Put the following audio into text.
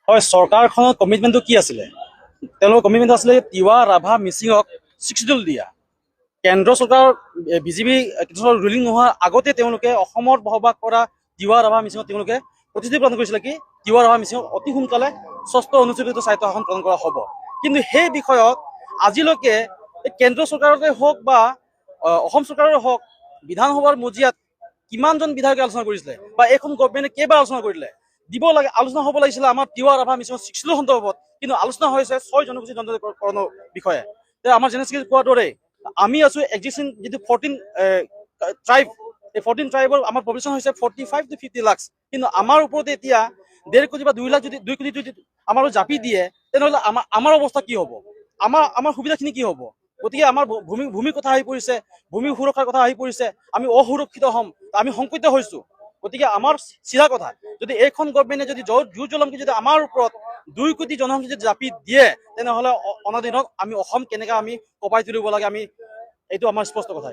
হয়, চৰকাৰখনৰ কমিটমেণ্টটো কি আছিলে? তেওঁলোকৰ কমিটমেণ্ট আছিলে তিৱা, ৰাভা, মিচিঙক চিডিউল দিয়া। কেন্দ্ৰ চৰকাৰৰ বিজেপি ৰুলিং নোহোৱাৰ আগতে তেওঁলোকে অসমত বসবাস কৰা তিৱা, ৰাভা, মিচিঙক তেওঁলোকে প্ৰতিশ্ৰুতি প্ৰদান কৰিছিলে কি তিৱা, ৰাভা, মিচিঙক অতি সোনকালে ৬ষ্ঠ অনুসূচীত স্বায়ত্ব শাসন প্ৰদান কৰা হ'ব। কিন্তু সেই বিষয়ত আজিলৈকে কেন্দ্ৰীয় চৰকাৰতে হওক বা অসম চৰকাৰৰে হওক বিধানসভাৰ মজিয়াত কিমানজন বিধায়কে আলোচনা কৰিছিলে বা এইখন গভমেণ্টে কেইবাৰ আলোচনা কৰিলে? দিব লাগে, আলোচনা হ'ব লাগিছিলে আমাৰ তিৱা, ৰাভা, মিচিঙৰ চিডিউল সন্দৰ্ভত, কিন্তু আলোচনা হৈছে ৬ জনগোষ্ঠী জনজাতিকৰণৰ বিষয়ে। আমাৰ জেনেৰেল কোৱাৰ দৰে আমি আছো এক্সিষ্টিং যিটো 14 ট্ৰাইব, এই 14 ট্ৰাইবৰ আমাৰ পপুলেশ্যন হৈছে 45 to 50 লাখ। কিন্তু আমাৰ ওপৰতে এতিয়া 1.5 কোটি বা 2 লাখ যদি 2 কোটি যদি আমাৰ জাপি দিয়ে, তেনেহ'লে আমাৰ অৱস্থা কি হ'ব? আমাৰ সুবিধাখিনি কি হ'ব? গতিকে আমাৰ ভূমিৰ কথা আহি পৰিছে, ভূমি সুৰক্ষাৰ কথা আহি পৰিছে, আমি অসুৰক্ষিত হ'ম, আমি সংকট হৈছো। গতিকে আমাৰ চিধা কথা, যদি এইখন গভমেণ্টে যদি জোৰ জলমকে যদি আমাৰ ওপৰত 2 কোটি জনসংখ্যা যদি জাপি দিয়ে, তেনেহ'লে অনাদিনত আমি অসম কেনেকৈ আমি কঁপাই তুলিব লাগে, আমি এইটো আমাৰ স্পষ্ট কথা।